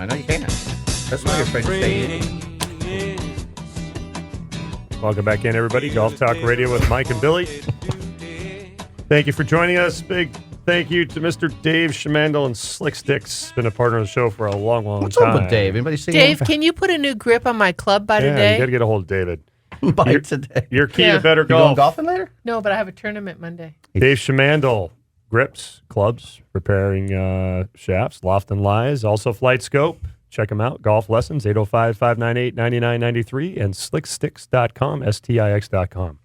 I know you can. That's why you're afraid to say it. Welcome back in, everybody. Golf Talk Radio with Mike and Billy. Thank you for joining us. Big thank you to Mr. Dave Schmandel and Slick Sticks. Been a partner of the show for a long, long What's time. up with Dave? Anybody see Dave, him? can you put a new grip on my club by Yeah, today? you got to get a hold of David. By today. Your key Yeah. to better You going golf. golfing later? No, but I have a tournament Monday. Dave Schmandel. Grips, clubs, repairing shafts, Loft and Lies, also Flight Scope. Check them out. Golf lessons, 805-598-9993 and slicksticks.com, STIX.com.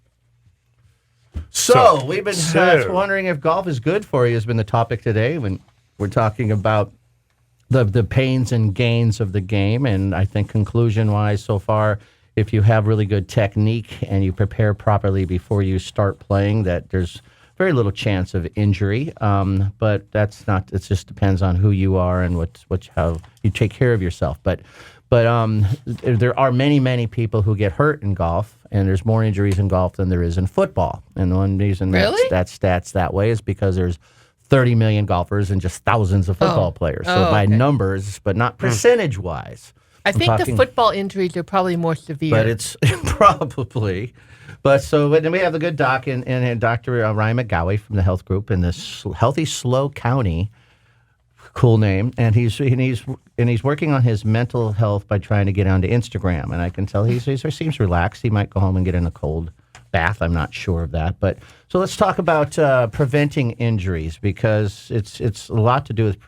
So we've been wondering if golf is good for you has been the topic today when we're talking about the pains and gains of the game. And I think conclusion-wise so far, if you have really good technique and you prepare properly before you start playing, that there's very little chance of injury. But that's not, it just depends on who you are and how you take care of yourself. But there are many people who get hurt in golf, and there's more injuries in golf than there is in football. And one reason that stats that way is because there's 30 million golfers and just thousands of football players. So by numbers, but not percentage-wise. I think the football injuries are probably more severe. But it's probably. But then we have the good doc and Dr. Ryan McGaughey from the health group in this Healthy Slow County. Cool name, and he's working on his mental health by trying to get onto Instagram. And I can tell he seems relaxed. He might go home and get in a cold bath. I'm not sure of that. But so let's talk about preventing injuries, because it's a lot to do with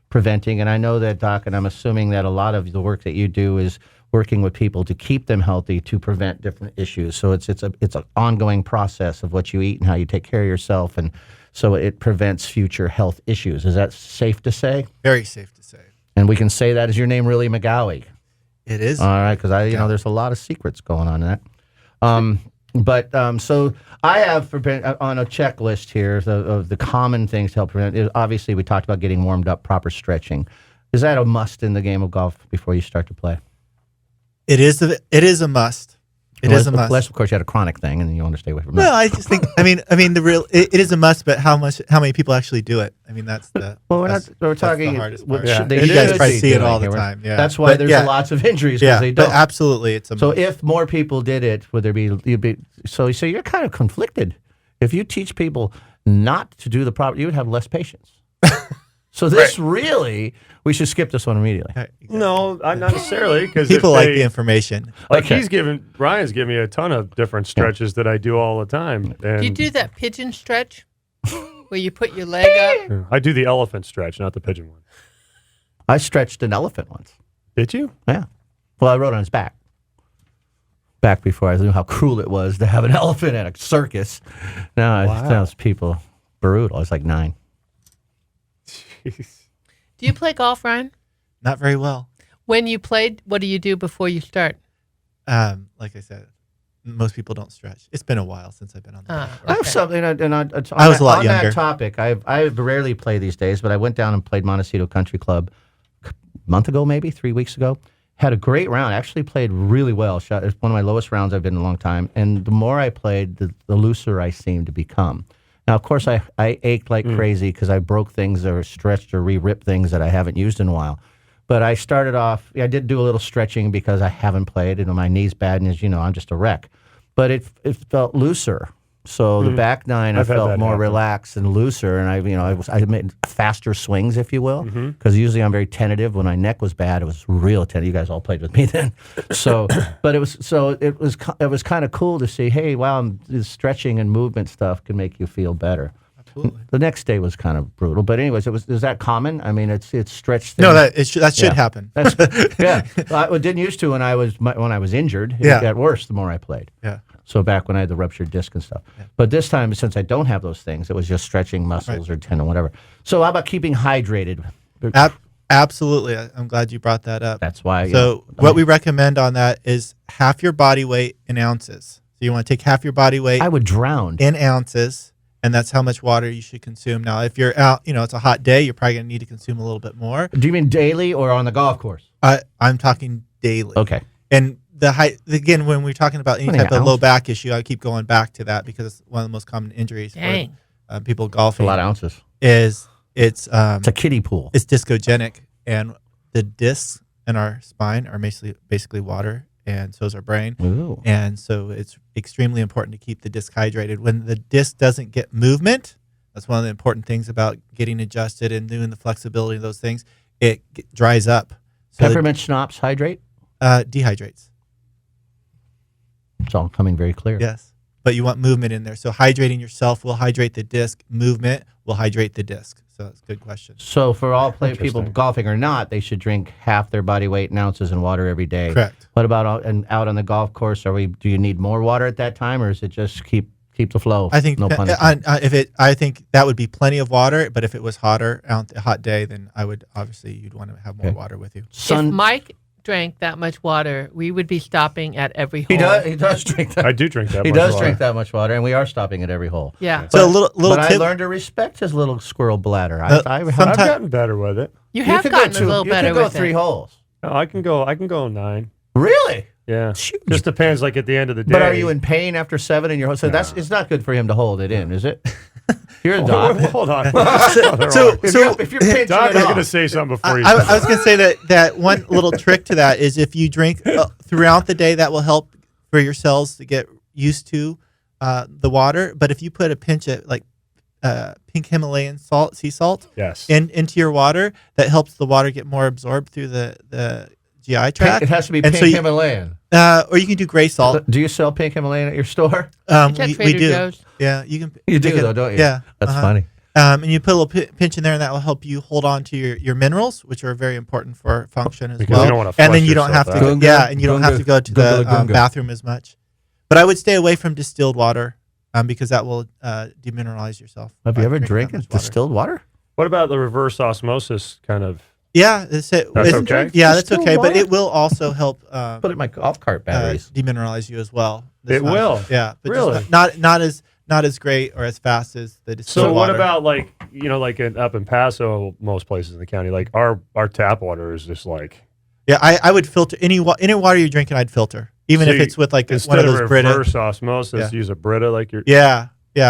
preventing. And I know that, Doc, and I'm assuming that a lot of the work that you do is working with people to keep them healthy to prevent different issues. So it's an ongoing process of what you eat and how you take care of yourself, and so it prevents future health issues. Is that safe to say? Very safe to say. And we can say that. Is your name really McGaughey? It is. All right, because there's a lot of secrets going on in that. So I have on a checklist here of the common things to help prevent. Obviously, we talked about getting warmed up, proper stretching. Is that a must in the game of golf before you start to play? It is a must. It is a must. Unless, of course, you had a chronic thing and then you want to stay away from No, that. I just think. It is a must, but how many people actually do it? I mean, that's the. Well, we're talking. the hardest What part. they You guys should probably be see it doing all the here. time. Yeah, That's why there's lots of injuries because they don't. But absolutely, it's a So must. if more people did it, would there be? So you're kind of conflicted. If you teach people not to do the proper, you would have less patience. So this really, we should skip this one immediately. No, not necessarily, because people like the information. Like Ryan's giving me a ton of different stretches that I do all the time. And Do you do that pigeon stretch where you put your leg up? I do the elephant stretch, not the pigeon one. I stretched an elephant once. Did you? Yeah. Well, I rode on his back. Back before I knew how cruel it was to have an elephant at a circus. Now those people brutal. I was like 9. Jeez. Do you play golf, Ryan? Not very well. When you played, what do you do before you start? Like I said, most people don't stretch. It's been a while since I've been on the golf course. I have something, I was a lot younger. On that topic, I rarely play these days, but I went down and played Montecito Country Club a month ago, maybe 3 weeks ago. Had a great round. Actually played really well. It's one of my lowest rounds I've been in a long time. And the more I played, the looser I seemed to become. Now, of course, I ached like crazy because I broke things or stretched or re-ripped things that I haven't used in a while. But I started off, I did do a little stretching because I haven't played, and my knee's bad, and I'm just a wreck. But it felt looser. So the back nine, I felt more relaxed and looser, and I made faster swings, if you will, because usually I'm very tentative. When my neck was bad, it was real tentative. You guys all played with me then, but it was kind of cool to see. Hey, wow, this stretching and movement stuff can make you feel better. Absolutely. The next day was kind of brutal, but anyways, is that common? I mean, it's stretched. No, that should happen. It didn't used to when I was injured. It got worse the more I played. Yeah. So back when I had the ruptured disc and stuff. Yeah. But this time, since I don't have those things, it was just stretching muscles or tendon, whatever. So how about keeping hydrated? Absolutely. I'm glad you brought that up. That's why. What we recommend on that is half your body weight in ounces. So you want to take half your body weight. I would drown. In ounces, and that's how much water you should consume. Now, if you're out, it's a hot day, you're probably going to need to consume a little bit more. Do you mean daily or on the golf course? I'm talking daily. Okay. And the height, again, when we're talking about any type of low back issue, I keep going back to that because it's one of the most common injuries for people golfing. It's a lot of ounces. It's a kiddie pool. It's discogenic, and the discs in our spine are basically water, and so is our brain. Ooh. And so it's extremely important to keep the disc hydrated. When the disc doesn't get movement, that's one of the important things about getting adjusted and doing the flexibility of those things. It dries up. So Peppermint schnapps hydrate? dehydrates. It's all coming very clear. Yes. But you want movement in there. So hydrating yourself will hydrate the disc. Movement will hydrate the disc. So that's a good question. So for all people Interesting. golfing or not, they should drink half their body weight in ounces in water every day. Correct. What about out on the golf course? Do you need more water at that time, or is it just keep the flow? I think no pun intended. I think that would be plenty of water. But if it was hotter, a hot day, then you'd want to have more water with you. If Mike drank that much water, we would be stopping at every hole. He does drink that. I do drink that. He much does water. drink that much water, and we are stopping at every hole. Yeah. So a little But I tip. learned to respect his little squirrel bladder. I've gotten better with it. You have could gotten go a little better You could go with 3 it. holes. No, I can go 9. Really? Yeah. Shoot. Just depends. Like at the end of the day. But are you in pain after 7 in your hole? So it's not good for him to hold it in, is it? You're a doc. Hold on. If you're pinching Doc it is off. going to say something before you. I was going to say that one little trick to that is if you drink throughout the day, that will help for your cells to get used to the water. But if you put a pinch of pink Himalayan sea salt, Yes. into your water, that helps the water get more absorbed through the GI tract. It has to be And pink so Himalayan. or you can do gray salt. Do you sell pink Himalayan at your store? It's at We Trader do. Joe's. Yeah, you can. You do, pick it- though, don't you? Yeah, That's funny. And you put a little pinch in there, and that will help you hold on to your minerals, which are very important for function as Because well. you don't wanna and then flush you don't have to, yourself out. Gunga, and you don't have to go to gunga, the gunga. bathroom as much. But I would stay away from distilled water because that will demineralize yourself. Have by you ever drinking that drinking much water. distilled water? What about the reverse osmosis kind of? Yeah, That's it's okay? Yeah, that's Distilled okay, but water? it will also help Put it in my golf cart batteries. demineralize you as well. It will? Yeah, but Really? just not as great or as fast as the distilled So water. what about like up in Paso, most places in the county, like our tap water is just like Yeah, I would filter any water you're drinking. I'd filter, even if See, it's with like one instead of of those Brita. reverse osmosis, use a Brita like your. Yeah,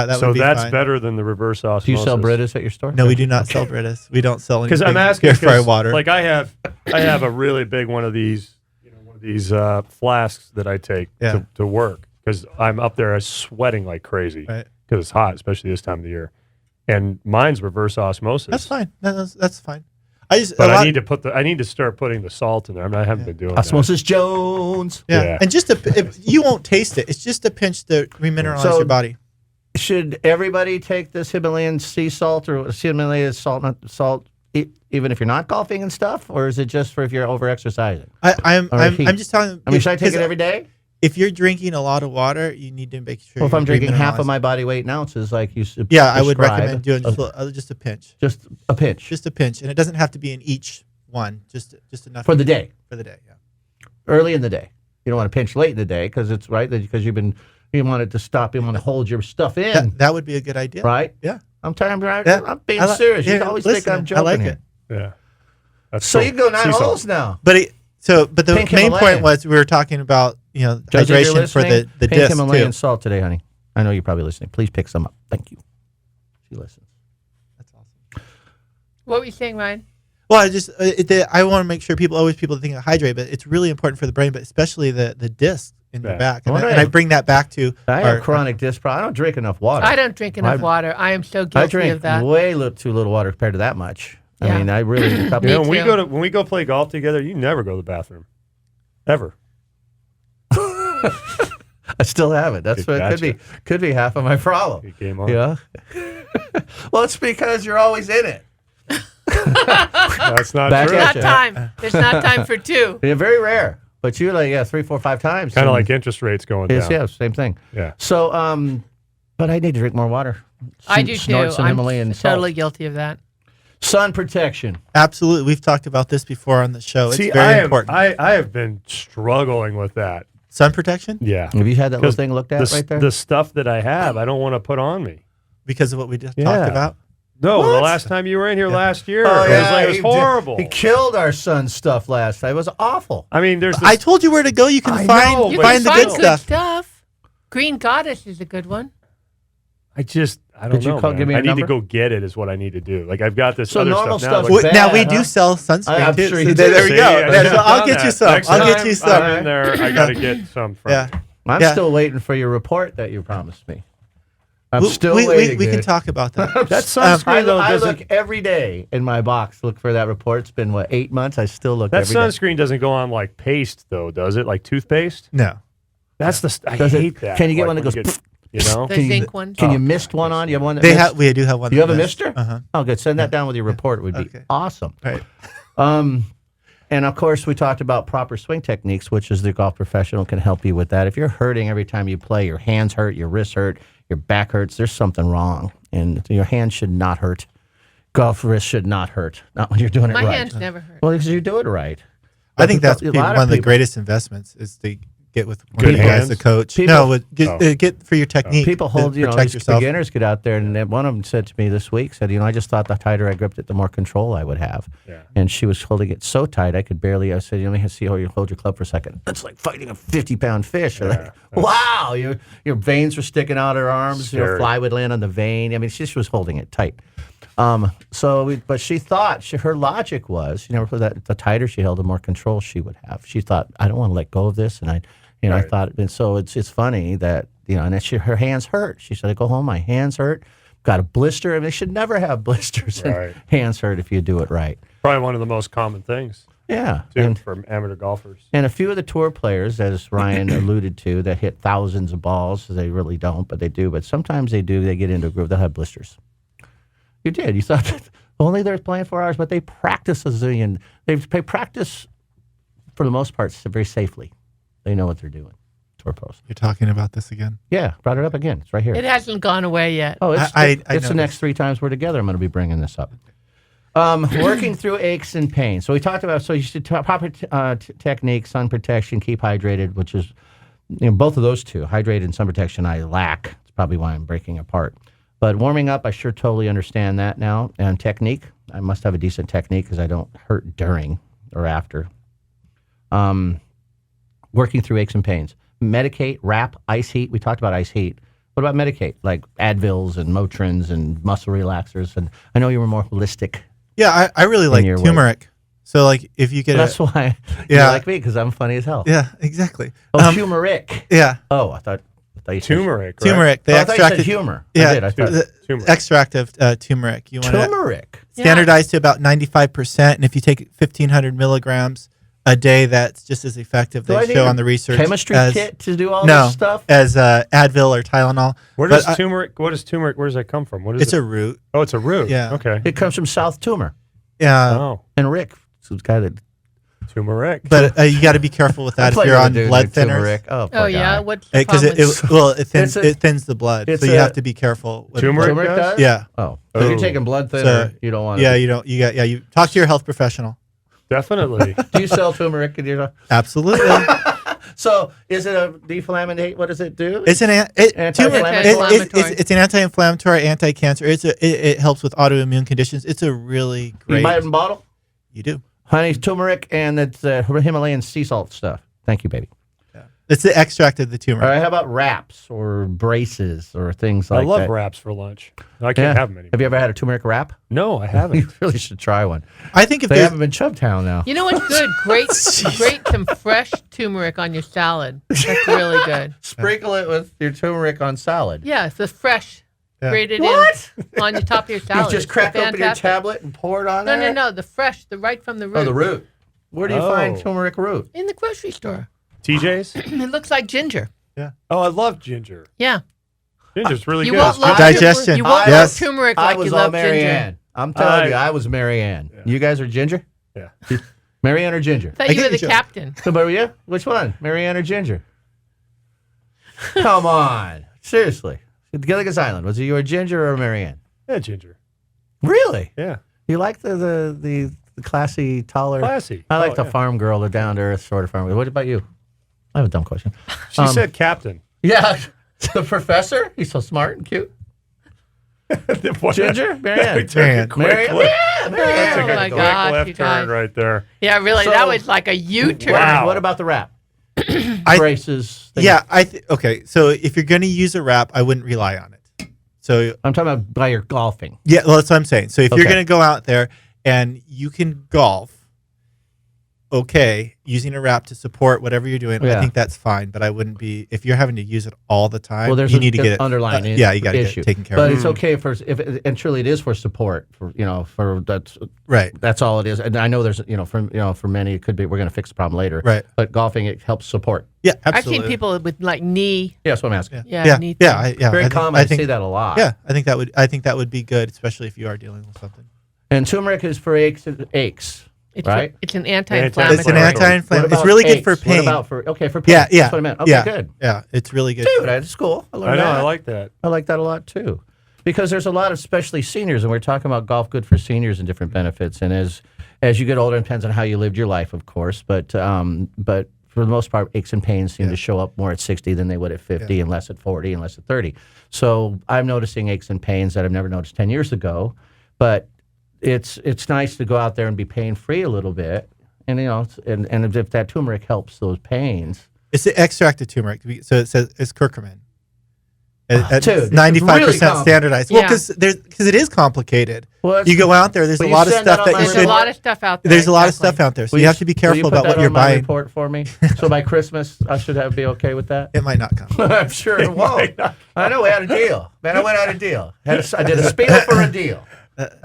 that So would be that's fine. better than the reverse osmosis. Do you sell Britas at your store? No, we do not sell Britas. We don't sell anything Because I'm asking purified water. Like I have a really big one of these, flasks that I take to work because I'm up there sweating like crazy because Right. it's hot, especially this time of the year. And mine's reverse osmosis. That's fine. That's fine. But I need to start putting the salt in there. I haven't been doing that. Osmosis Jones. Yeah. And you won't taste it. It's just a pinch to remineralize So- your body. Should everybody take this Himalayan sea salt or Himalayan salt, even if you're not golfing and stuff, or is it just for if you're over exercising? I'm just telling. Should I take it every day? If you're drinking a lot of water, you need to make sure. Well, if I'm you're drinking half of remineralized. my body weight in ounces, like you said, I would recommend doing just a pinch. just a pinch Just a pinch, and it doesn't have to be in each one. Just enough for the day, For the day, yeah. early in the day. You don't want to pinch late in the day because it's right because you want it to stop. You want to hold your stuff in, That would be a good idea. right? Yeah. I'm being I like- serious. You yeah, always listen, think I'm joking. I like here. it. Yeah. That's So cool. you can go 9 Sea salt. holes now. But the Pink main Himalayan. point was we were talking about Judge, if you're hydration for listening, the Pink disc Himalayan too. salt today, honey. I know you're probably listening. Please pick some up. Thank you. She listens. That's awesome. What were you saying, Ryan? Well, I want to make sure people think of hydrate, but it's really important for the brain, but especially the disc in the Yeah. back, and, Well, and I bring that back to I have chronic disc problem. I don't drink enough water. I don't drink enough water. I am so I guilty drink of that. way too little water compared to that much. I Yeah. mean, I really. You know, Me too. when we go play golf together, you never go to the bathroom, ever. I still have it. That's Good, what gotcha. could be half of my problem. Good game on. Yeah. Well, it's because you're always in it. That's not Back true. at Not time. There's not time for two. They're very rare, but you're like 3, 4, 5 times. Kind of And like interest rates going it's, down. yeah, same thing. Yeah. So, but I need to drink more water. I do too. Snort some Himalayan I'm salt. totally guilty of that. Sun protection. Absolutely. We've talked about this before on the show. It's See, very important. I have been struggling with that. Sun protection Yeah. Have you had that little 'Cause thing looked at right there? The stuff that I have, I don't want to put on me. because of what we just Yeah. talked about. No, What? the last time you were in here last year, Oh, it was horrible. He killed our son's stuff last time. It was awful. I mean, there's this, I told you where to go. You can I find know, You but can find the find good stuff. stuff. Green Goddess is a good one. I I don't Could you know. call- Man. give me I a need number? to go get it. Is what I need to do. Like I've got this So other normal stuff now. stuff's Like, bad. Now we do huh? sell sunscreen I'm too. sure So you there do. we See, go. I Yeah, should've so I'll done get you that. some. Next I'll get time you some. I'm in there. I got to get some from. Yeah. you. I'm Yeah. still waiting for your report that you promised me. I'm We- still we, waiting. we can dude. talk about that. That sunscreen though I doesn't. look every day in my box, look for that report. It's been, 8 months? I still look That every day. sunscreen doesn't go on like paste though, does it? Like toothpaste? No. That's the. I Does it- hate that. can you get Like, one that when goes, you know? The Can you- zinc ones. Can you Oh, mist God, one on? You have one that They mists? have. We do have one. You that have a does. mister? Uh-huh. Oh, good. Send that down with your report. It would be Okay. awesome. Right. And of course, we talked about proper swing techniques, which is the golf professional can help you with that. If you're hurting every time you play, your hands hurt, your wrists hurt, your back hurts, there's something wrong. And your hands should not hurt. Golf wrists should not hurt. Not when you're doing it My right. hands never hurt. Well, because you do it right. I think that's A lot one of the people- greatest investments is to get with one Good of you guys, hands? the coach. People- No, get for your technique. People hold, to protect these yourself. beginners get out there, and then one of them said to me this week, said, I just thought the tighter I gripped it, the more control I would have. Yeah. And she was holding it so tight, I could barely, I said, let me see how you hold your club for a second. It's like fighting a 50-pound fish. You're like, wow, your veins were sticking out her arms, Scary. fly would land on the vein. I mean, she was holding it tight. But she thought, her logic was, that the tighter she held, the more control she would have. She thought, I don't want to let go of this. And I Right. thought, and so it's funny that, and that her hands hurt. She said, I go home, my hands hurt, got a blister. I mean, they should never have blisters. And Right. hands hurt if you do it right. Probably one of the most common things Yeah. too for amateur golfers. And a few of the tour players, as Ryan alluded to, that hit thousands of balls, they really don't, but they do. But sometimes they do. They get into a groove. They'll have blisters. You did. You thought that only they're playing 4 hours, but they practice a zillion. They practice, for the most part, very safely. They know what they're doing. Tour pros. You're talking about this again. Yeah, brought it up again. It's right here. It hasn't gone away yet. Oh, it's I it's the noticed. next 3 times we're together. I'm going to be bringing this up. Working through aches and pains. So we talked about, so you should proper technique, sun protection, keep hydrated, which is, both of those two, hydrated and sun protection, I lack. It's probably why I'm breaking apart. But warming up, I sure totally understand that now. And technique, I must have a decent technique because I don't hurt during or after. Working through aches and pains. Medicate, wrap, ice heat. We talked about ice heat. What about medicate? Like Advils and Motrins and muscle relaxers. And I know you were more holistic. Yeah, I really like your way. turmeric. So like if you get That's why you Yeah. like me, because I'm funny as hell. yeah, exactly. Oh, turmeric. Yeah, Oh, I thought you said Turmeric, right? turmeric. They Oh, I thought you said extracted humor. Yeah, I did. I thought the Turmeric. extract of turmeric. You want to turmeric. standardized to about 95%, and if you take 1,500 milligrams a day, that's just as effective. Do I They need show a on the research chemistry as, kit to do all no, this stuff? as Advil or Tylenol. Where But does I- turmeric? What is turmeric? Where does that come from? What is It's it? a root. Oh, it's a root. Yeah. Okay. It comes from South Tumor. Yeah, Oh, And Rick, who's the guy that turmeric. but you got to be careful with that if played you're with a on dude blood named thinners. Turmeric. Oh, poor Oh yeah, guy. what's the Because problem? it thins It's a- it thins the blood, it's so you a- have to be careful. With Turmeric Turmeric does? does? Yeah, Oh, so if you're Oh. taking blood thinner, So, you don't want yeah, to. you don't. You got You talk to your health professional. Definitely. Do you sell turmeric in your? Absolutely, So is it a deflammate? What does it do? it's an Anti-inflammatory. it's an anti-inflammatory, anti-cancer. It helps with autoimmune conditions. It's a really you great. buy it in bottle? You do. Honey, turmeric, and it's Himalayan sea salt stuff. Thank you, baby. It's the extract of the All turmeric. right, how about wraps or braces or things like I love that? wraps for lunch. I can't have them anymore. Have you ever had a turmeric wrap? No, I You haven't. really should try one. I think if They there's haven't been Chubtown now. You know what's good? Great some fresh turmeric on your salad. That's really good. Sprinkle it with your turmeric on salad. Yeah, it's the fresh Yeah. grated What? in on the top of your You salad. just It's crack open your fantastic. tablet and pour it on No, there? no, no. The fresh, the right from the root. Oh, the root. Where do you find Oh. turmeric root? In the grocery store. TJ's? It looks like ginger. Oh, I love ginger. Yeah. Ginger's really You good. won't love digestion. You won't Yes. love turmeric I like was you all love Mary ginger. Ann. I'm telling I- you, I was Mary Ann. Yeah. You guys are ginger? Yeah. Mary Ann or ginger? I thought I you get were the you, Joe. captain. So, but you? Which one? Mary Ann or ginger? Come on. Seriously. Gilligan's Island. Was it you a ginger or a Mary Ann? Yeah, ginger. Really? Yeah. You like the classy, taller? Classy. I like Oh, the yeah. farm girl, the down to earth sort of farm girl. What about you? I have a dumb question. She said captain. Yeah, the professor. He's so smart and cute. What? Ginger, Mary Ann. We took a quick Mary, left- yeah, Mary Ann. Oh, my quick gosh, left you turn guys. right there. Yeah, really. So- that was like a U-turn. Wow. What about the wrap? I- Braces. things. Yeah, okay. So if you're going to use a wrap, I wouldn't rely on it. So I'm talking about by your golfing. yeah, well, that's what I'm saying. So if you're Okay. going to go out there and you can golf, okay, using a wrap to support whatever you're doing, Yeah. I think that's fine. But I wouldn't be if you're having to use it all the time. Well, there's you need to get it underlying yeah, you got to get issue. it taken care But of. it's okay for if and truly it is for support. For for Right. that's all it is. And I know there's for many it could be we're going to fix the problem later. Right. But golfing it helps support. Yeah, I've absolutely. seen people with like knee. Yeah, that's what I'm asking. Yeah, knee things. Very I common. I I think, see that a lot. Yeah, I think that would be good, especially if you are dealing with something. And turmeric is for aches. It's Right? It's an It's anti-inflammatory. an What anti-inflammatory. It's about really good aches? for pain. What about for pain? Yeah, yeah. That's what I meant. Okay, yeah, good. Yeah, it's really good. Dude, that's cool. I I learned know. that. I like that. I like that a lot too, because there's a lot of especially seniors, and we're talking about golf good for seniors and different benefits. And as you get older, it depends on how you lived your life, of course. But for the most part, aches and pains seem to show up more at 60 than they would at 50, and less at 40, and less at 30. So I'm noticing aches and pains that I've never noticed 10 years ago. But it's nice to go out there and be pain free a little bit, and and if that turmeric helps those pains. It's the extract of turmeric. So it says it's curcumin. Dude, It's 95% standardized. Well, Yeah. because it is complicated. Well, You go out there. There's Will a you lot of send that stuff on that my you There's should. a lot of stuff out there. There's a lot of exactly. stuff out there, so Will you have to be will careful you put about that what on you're my buying. report for me, so by Christmas I should be okay with that. It might not come. I'm sure it won't. I know we had a deal, man. I went out a deal. I did a spiel for a deal.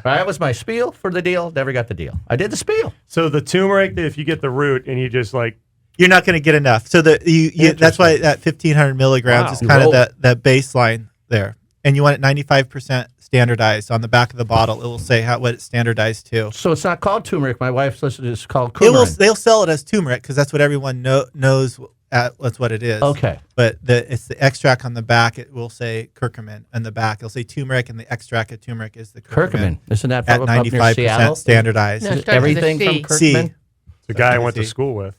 That was my spiel for the deal. Never got the deal. I did the spiel. So the turmeric, if you get the root and you just like, You're not going to get enough. So that's why that 1,500 milligrams Wow. is kind of Whoa. that baseline there, and you want it 95% standardized. On the back of the bottle, it will say what it's standardized to. So it's not called turmeric. My wife's listed it's called It will. coumarin. They'll sell it as turmeric because that's what everyone knows. That's what it is. Okay. But it's the extract on the back. It will say curcumin on the back. It'll say turmeric, and the extract of turmeric is the Curcumin. Isn't that at from up near 95% Seattle? standardized. No, it Is starts with a everything C. from C. curcumin? the guy I That's went to easy. school with.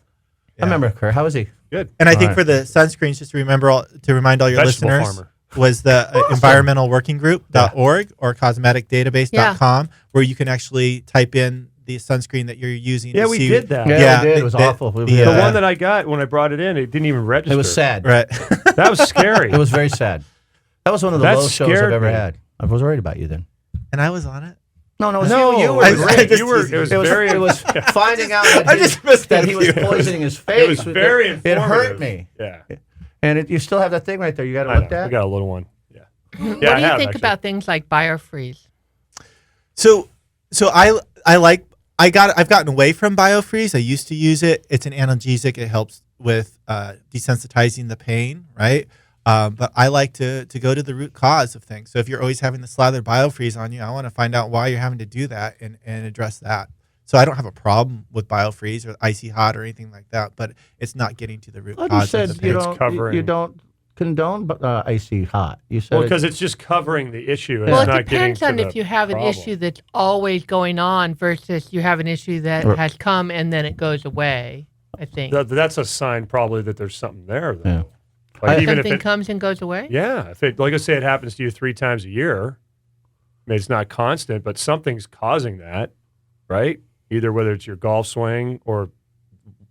I remember Kurt. How was he? Good. And I think Alright. for the sunscreens, just to remind all your Vegetable listeners, farmer. was the environmentalworkinggroup.org or cosmeticdatabase.com, where you can actually type in the sunscreen that you're using. Yeah, to we see. did that. Yeah, we did. It was awful. The The one that I got when I brought it in, it didn't even register. It was sad. right. That was scary. It was very sad. That was one of the That lowest shows I've scared ever me. had. I was worried about you then. And I was on it. No, it was No, you. You were it was great. great. You were- it was very- It was finding out that, I just missed that it. he was It was- poisoning his face. It was very It hurt informative. me. Yeah. And you still have that thing right there. You got I to look know. at. We got a little one. Yeah. What Yeah, do I you have, think actually. about things like biofreeze? So I've gotten away from BioFreeze. I used to use it. It's an analgesic. It helps with desensitizing the pain, right? But I like to go to the root cause of things. So if you're always having the slather BioFreeze on you, I want to find out why you're having to do that and address that. So I don't have a problem with BioFreeze or icy hot or anything like that, but it's not getting to the root Well, you cause said of the you pain. don't. covering- You don't condone icy hot. You said Well, because it's just covering the issue. Well, It's it not getting depends to on the if you have an problem. issue that's always going on versus you have an issue that Or- has come and then it goes away. I think That's a sign probably that there's something there, though. Yeah. Like even if something it, comes and goes away. yeah, if it, like I say, it happens to you 3 times a year. I mean, it's not constant, but something's causing that, right? Either whether it's your golf swing or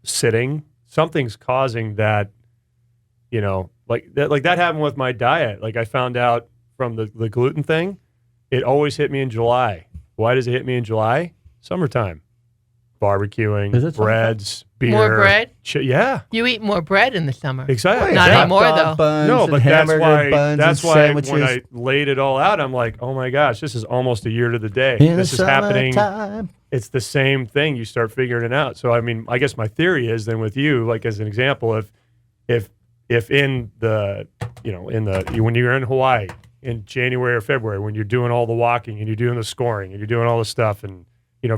sitting, something's causing that. You know, like that happened with my diet. Like I found out from the gluten thing, it always hit me in July. Why does it hit me in July? Summertime, barbecuing, Is it summertime? breads, beer, More bread? Yeah, You eat more bread in the summer. exactly. Not Yeah. anymore, Hot dog though. Buns No, and but that's hamburger why. buns That's and why sandwiches. when I laid it all out, I'm like, oh my gosh, this is almost a year to the day. In This the is happening. summertime. It's the same thing. You start figuring it out. So I mean, I guess my theory is then with you, like as an example, if in the when you're in Hawaii in January or February when you're doing all the walking and you're doing the scoring and you're doing all the stuff and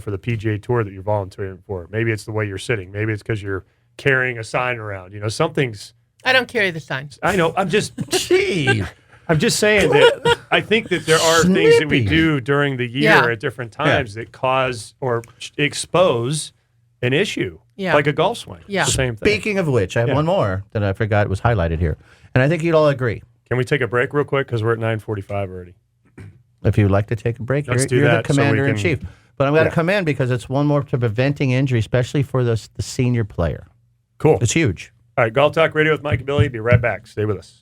for the PGA Tour that you're volunteering for, maybe it's the way you're sitting, maybe it's because you're carrying a sign around. Something's. I don't carry the signs. I know. I'm just. Gee. I'm just saying that I think that there are things that we Snippy. do during the year Yeah. at different times that cause or expose an issue, Yeah. like a golf swing. Yeah. It's the same thing. Speaking of which, I have Yeah. one more that I forgot was highlighted here, and I think you'd all agree. Can we take a break real quick because we're at 9:45 already? If you'd like to take a break, Let's do you're the that so we commander in can- chief. But I'm going to Yeah. come in because it's one more to preventing injury, especially for the senior player. Cool. It's huge. All right, Golf Talk Radio with Mike and Billy. Be right back. Stay with us.